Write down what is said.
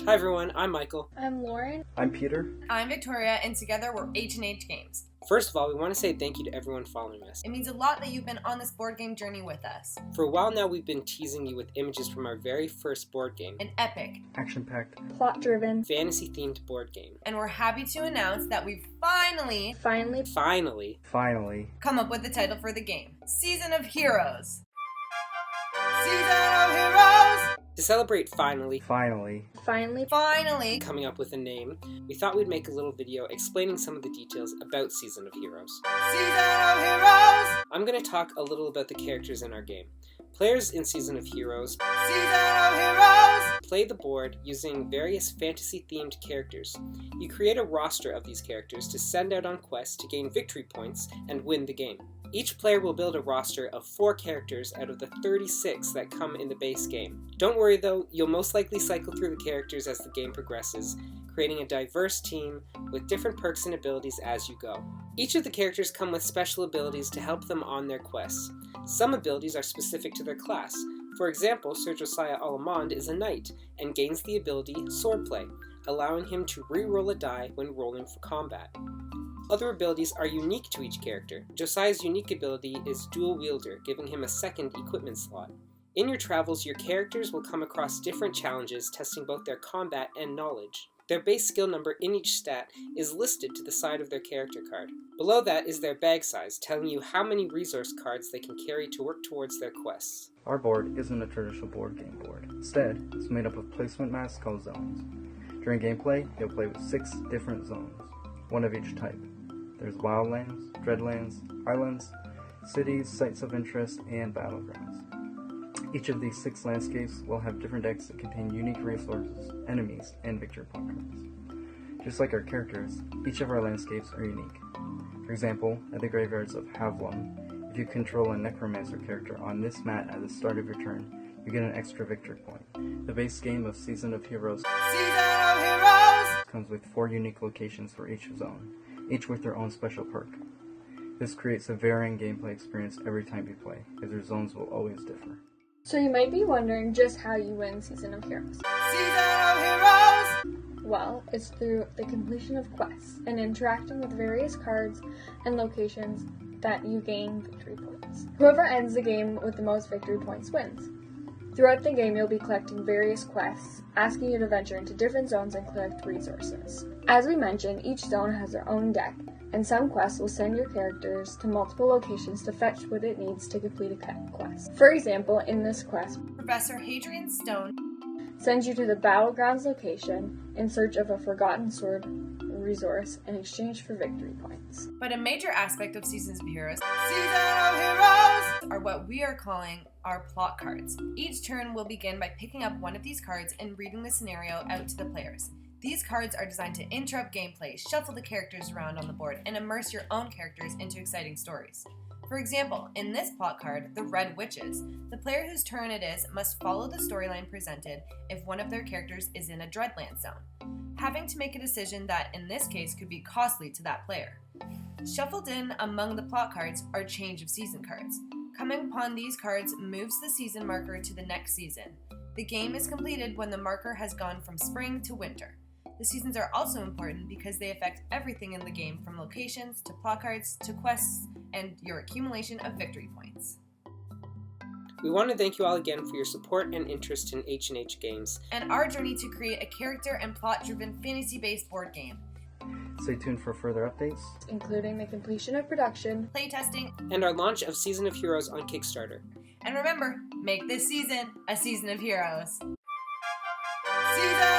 Hi everyone, I'm Michael. I'm Lauren. I'm Peter. I'm Victoria, and together we're H&H Games. First of all, we want to say thank you to everyone following us. It means a lot that you've been on this board game journey with us. For a while now, we've been teasing you with images from our very first board game. An epic, Action-packed, Plot-driven, fantasy-themed board game. And we're happy to announce that we've finally come up with the title for the game. Season of Heroes. Season of Heroes! To celebrate finally finally coming up with a name, we thought we'd make a little video explaining some of the details about Season of Heroes. Season of Heroes! I'm going to talk a little about the characters in our game. Players in Season of Heroes Season of Heroes! play the board using various fantasy-themed characters. You create a roster of these characters to send out on quests to gain victory points and win the game. Each player will build a roster of 4 characters out of the 36 that come in the base game. Don't worry though, you'll most likely cycle through the characters as the game progresses, creating a diverse team with different perks and abilities as you go. Each of the characters come with special abilities to help them on their quests. Some abilities are specific to their class. For example, Sir Josiah Alamond is a knight and gains the ability Swordplay, allowing him to re-roll a die when rolling for combat. Other abilities are unique to each character. Josiah's unique ability is Dual Wielder, giving him a second equipment slot. In your travels, your characters will come across different challenges, testing both their combat and knowledge. Their base skill number in each stat is listed to the side of their character card. Below that is their bag size, telling you how many resource cards they can carry to work towards their quests. Our board isn't a traditional board game board. Instead, it's made up of placement masks called zones. During gameplay, you'll play with 6 different zones, 1 of each type. There's wildlands, dreadlands, islands, cities, sites of interest, and battlegrounds. Each of these 6 landscapes will have different decks that contain unique resources, enemies, and victory point cards. Just like our characters, each of our landscapes are unique. For example, at the graveyards of Havlum, if you control a necromancer character on this mat at the start of your turn, you get an extra victory point. The base game of Season of Heroes comes with 4 unique locations for each zone, each with their own special perk. This creates a varying gameplay experience every time you play, as your zones will always differ. So you might be wondering just how you win Season of Heroes. Season of Heroes! Well, it's through the completion of quests and interacting with various cards and locations that you gain victory points. Whoever ends the game with the most victory points wins. Throughout the game, you'll be collecting various quests, asking you to venture into different zones and collect resources. As we mentioned, each zone has their own deck, and some quests will send your characters to multiple locations to fetch what it needs to complete a quest. For example, in this quest, Professor Hadrian Stone sends you to the Battlegrounds location in search of a forgotten sword resource in exchange for victory points. But a major aspect of Seasons of Heroes are what we are calling our plot cards. Each turn will begin by picking up one of these cards and reading the scenario out to the players. These cards are designed to interrupt gameplay, shuffle the characters around on the board, and immerse your own characters into exciting stories. For example, in this plot card, the Red Witches, the player whose turn it is must follow the storyline presented if one of their characters is in a Dreadland zone, having to make a decision that in this case could be costly to that player. Shuffled in among the plot cards are Change of Season cards. Coming upon these cards moves the season marker to the next season. The game is completed when the marker has gone from spring to winter. The seasons are also important because they affect everything in the game, from locations to plot cards to quests and your accumulation of victory points. We want to thank you all again for your support and interest in H&H Games and our journey to create a character and plot-driven fantasy-based board game. Stay tuned for further updates, including the completion of production, playtesting, and our launch of Season of Heroes on Kickstarter. And remember, make this season a season of heroes. Season